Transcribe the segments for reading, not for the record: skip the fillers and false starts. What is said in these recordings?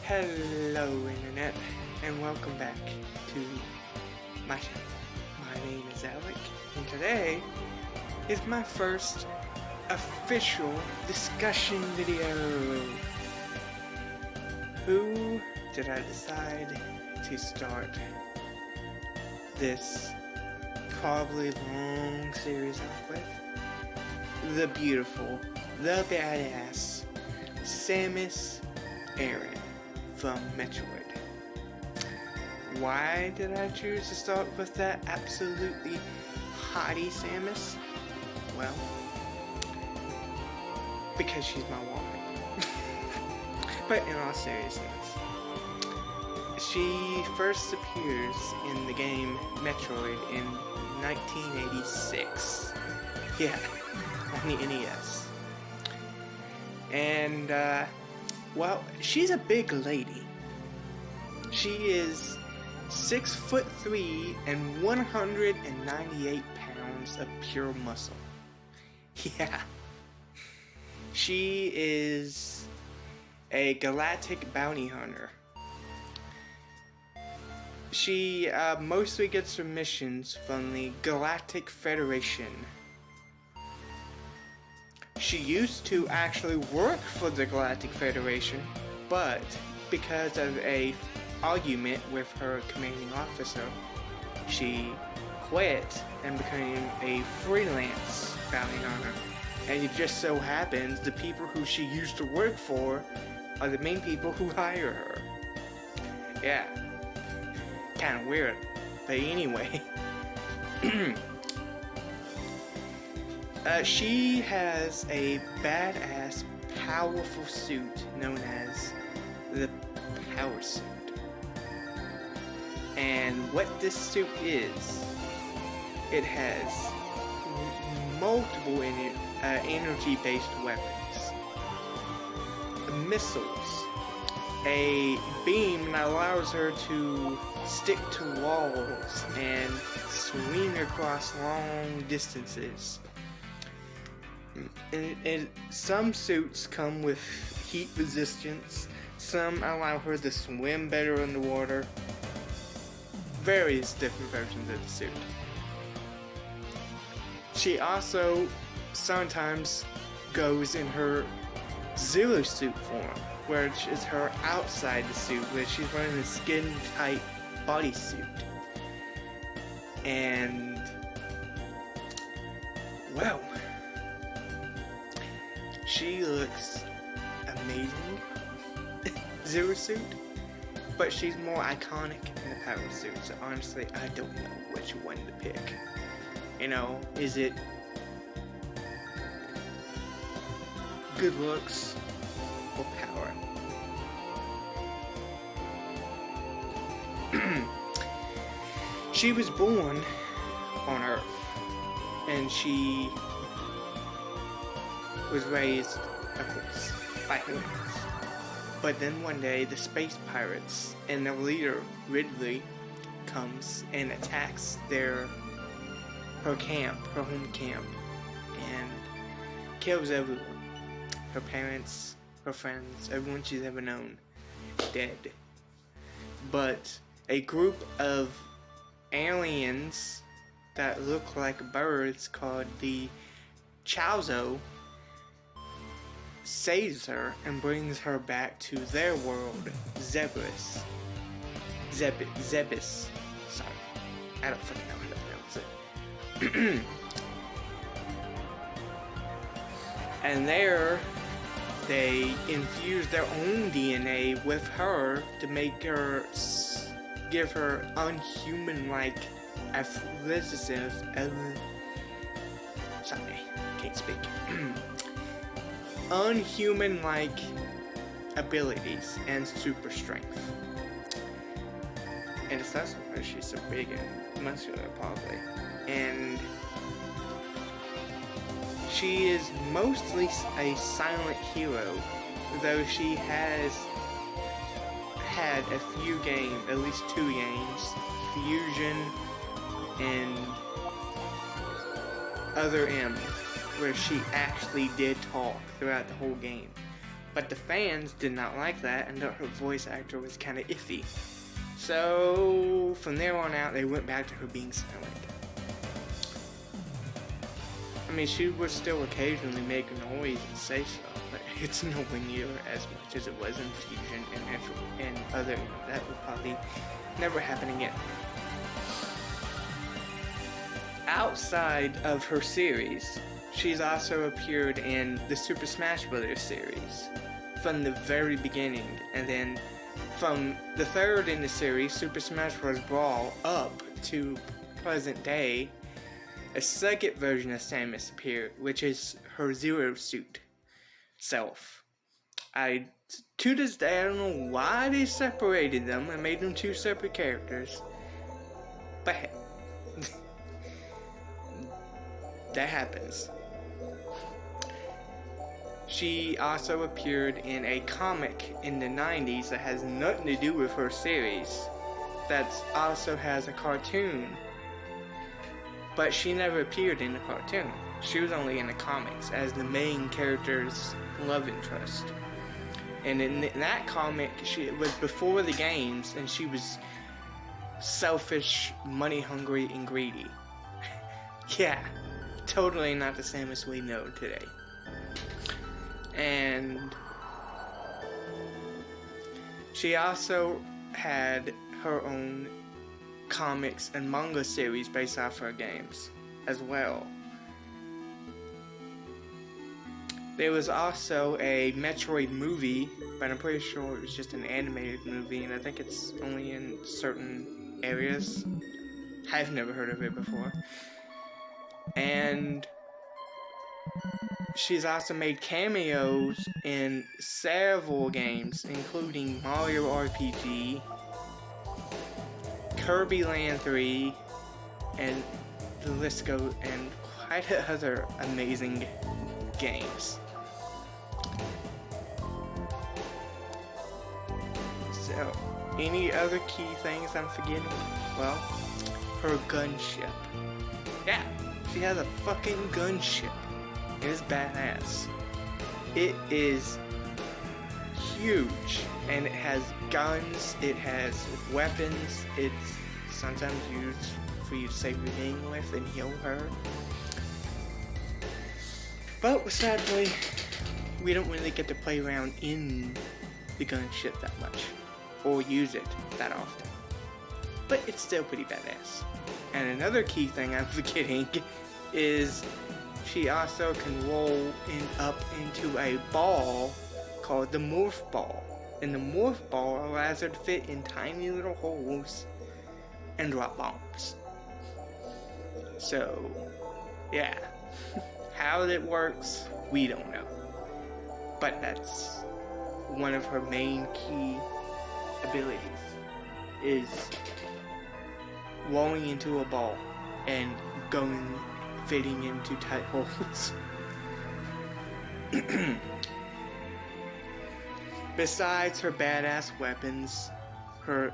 Hello Internet, and welcome back to my channel. My name is Alec, and today is my first official discussion video. Who did I decide to start this probably long series off with? The beautiful, the badass Samus Aran from Metroid. Why did I choose to start with that absolutely hottie Samus? Well, because she's my woman. But in all seriousness, she first appears in the game Metroid in 1986. Yeah, on the NES. And, well, she's a big lady. She is 6'3" and 198 pounds of pure muscle. Yeah. She is a galactic bounty hunter. She mostly gets her missions from the Galactic Federation. She used to actually work for the Galactic Federation, but because of an argument with her commanding officer, she quit and became a freelance bounty hunter. And it just so happens the people who she used to work for are the main people who hire her. Yeah, kind of weird, but anyway. She has a badass, powerful suit known as the Power Suit. And what this suit is, it has multiple energy-based weapons, missiles, a beam that allows her to stick to walls and swing across long distances. And some suits come with heat resistance, some allow her to swim better underwater. Various different versions of the suit. She also sometimes goes in her Zero Suit form, which is her outside the suit, where she's wearing a skin-tight bodysuit. And, well, she looks amazing, Zero Suit, but she's more iconic in the Power Suit, so honestly, I don't know which one to pick. You know, is it good looks or power? She was born on Earth, and she was raised, of course, by humans. But then one day, the space pirates and their leader, Ridley, comes and attacks her camp, her home camp, and kills everyone. Her parents, her friends, everyone she's ever known, dead. But a group of aliens that look like birds called the Chowzo saves her and brings her back to their world, Zebus. Zebus. Sorry. I don't fucking know how to pronounce it. And there, they infuse their own DNA with her to make her, give her unhuman-like athleticism. Sorry, can't speak. Unhuman-like abilities and super strength. And it's also because she's so big and muscular, probably. And she is mostly a silent hero, though she has had a few games, at least 2 games, Fusion and Other M, where she actually did talk throughout the whole game. But the fans did not like that and thought her voice actor was kind of iffy. So from there on out, they went back to her being silent. I mean, she would still occasionally make a noise and say stuff, but it's nowhere near as much as it was in Fusion and other. That would probably never happen again. Outside of her series, she's also appeared in the Super Smash Bros. Series from the very beginning, and then from the third in the series, Super Smash Bros. Brawl, up to present day, a second version of Samus appeared, which is her Zero Suit self. To this day, I don't know why they separated them and made them two separate characters, but hey, that happens. She also appeared in a comic in the 90s that has nothing to do with her series, that also has a cartoon. But she never appeared in the cartoon. She was only in the comics as the main character's love interest. And in that comic, it was before the games, and she was selfish, money-hungry, and greedy. Yeah, totally not the same as we know today. And she also had her own comics and manga series based off her games as well. There was also a Metroid movie, but I'm pretty sure it was just an animated movie, and I think it's only in certain areas. I've never heard of it before. And she's also made cameos in several games, including Mario RPG, Kirby Land 3, and the list goes, and quite other amazing games. So, any other key things I'm forgetting? Well, her gunship. Yeah, she has a fucking gunship. It is badass. It is huge, and it has guns, it has weapons, it's sometimes used for you to save your being with and heal her. But sadly, we don't really get to play around in the gunship that much, or use it that often. But it's still pretty badass. And another key thing I'm forgetting is she also can roll up into a ball called the Morph Ball. And the Morph Ball allows her to fit in tiny little holes and drop bombs. So, yeah. How it works, we don't know. But that's one of her main key abilities, is rolling into a ball and fitting into tight holes. Besides her badass weapons, her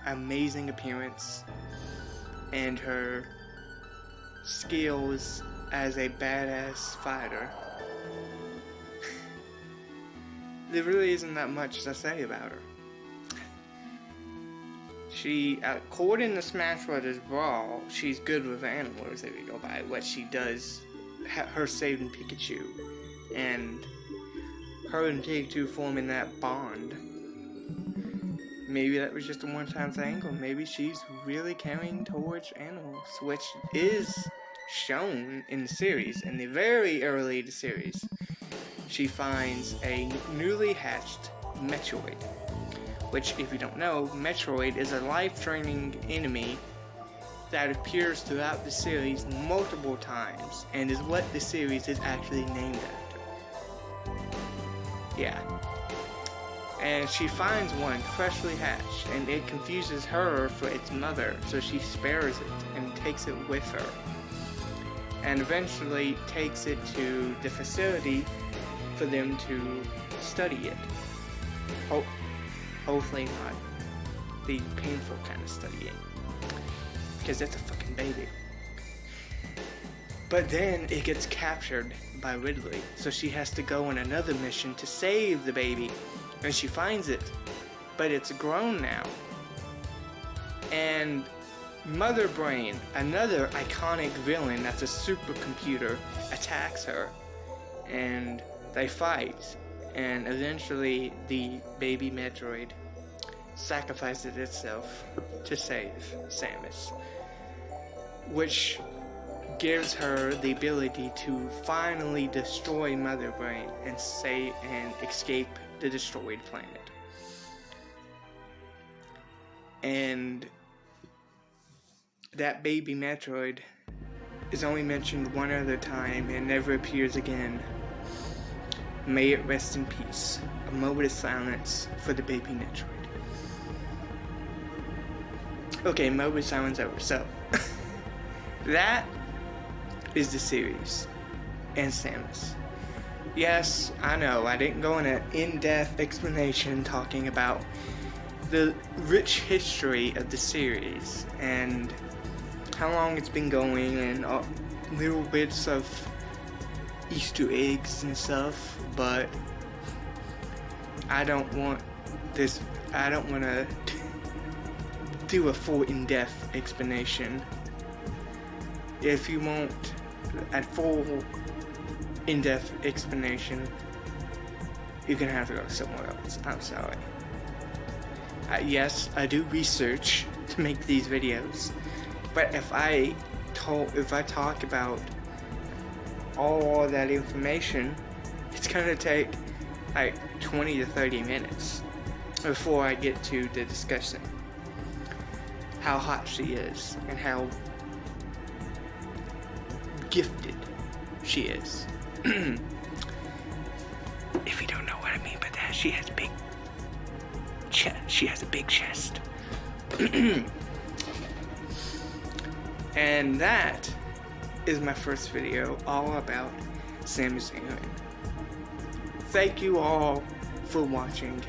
amazing appearance, and her skills as a badass fighter, there really isn't that much to say about her. She, according to Smash Bros. Brawl, she's good with animals if you go by what she does, her saving Pikachu, and her and Pikachu forming that bond. Maybe that was just a one-time thing, or maybe she's really caring towards animals, which is shown in the series. In the very early of the series, she finds a newly hatched Metroid, which, if you don't know, Metroid is a life-draining enemy that appears throughout the series multiple times, and is what the series is actually named after. Yeah. And she finds one freshly hatched, and it confuses her for its mother, so she spares it and takes it with her. And eventually takes it to the facility for them to study it. Hopefully not the painful kind of studying, because it's a fucking baby. But then it gets captured by Ridley, so she has to go on another mission to save the baby, and she finds it, but it's grown now. And Mother Brain, another iconic villain that's a supercomputer, attacks her, and they fight, and eventually the baby Metroid sacrifices itself to save Samus, which gives her the ability to finally destroy Mother Brain and escape the destroyed planet. And that baby Metroid is only mentioned one other time and never appears again. May it rest in peace. A moment of silence for the baby Metroid. Okay, moment of silence over. So, that is the series and Samus. Yes, I know, I didn't go in an in-depth explanation talking about the rich history of the series and how long it's been going and little bits of Easter eggs and stuff, but I don't want to do a full in-depth explanation. If you want a full in-depth explanation, you're gonna have to go somewhere else. I'm sorry. Yes, I do research to make these videos, but if I talk about all that information, it's gonna take like 20 to 30 minutes before I get to the discussion how hot she is and how gifted she is. If you don't know what I mean by that, she has big chest. She has a big chest. And that is my first video all about Samus Aran. Thank you all for watching.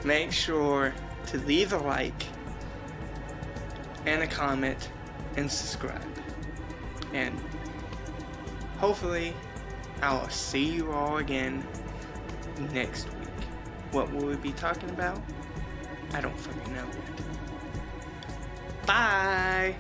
Make sure to leave a like and a comment and subscribe. And hopefully I'll see you all again next week. What will we be talking about? I don't fucking know yet. Bye!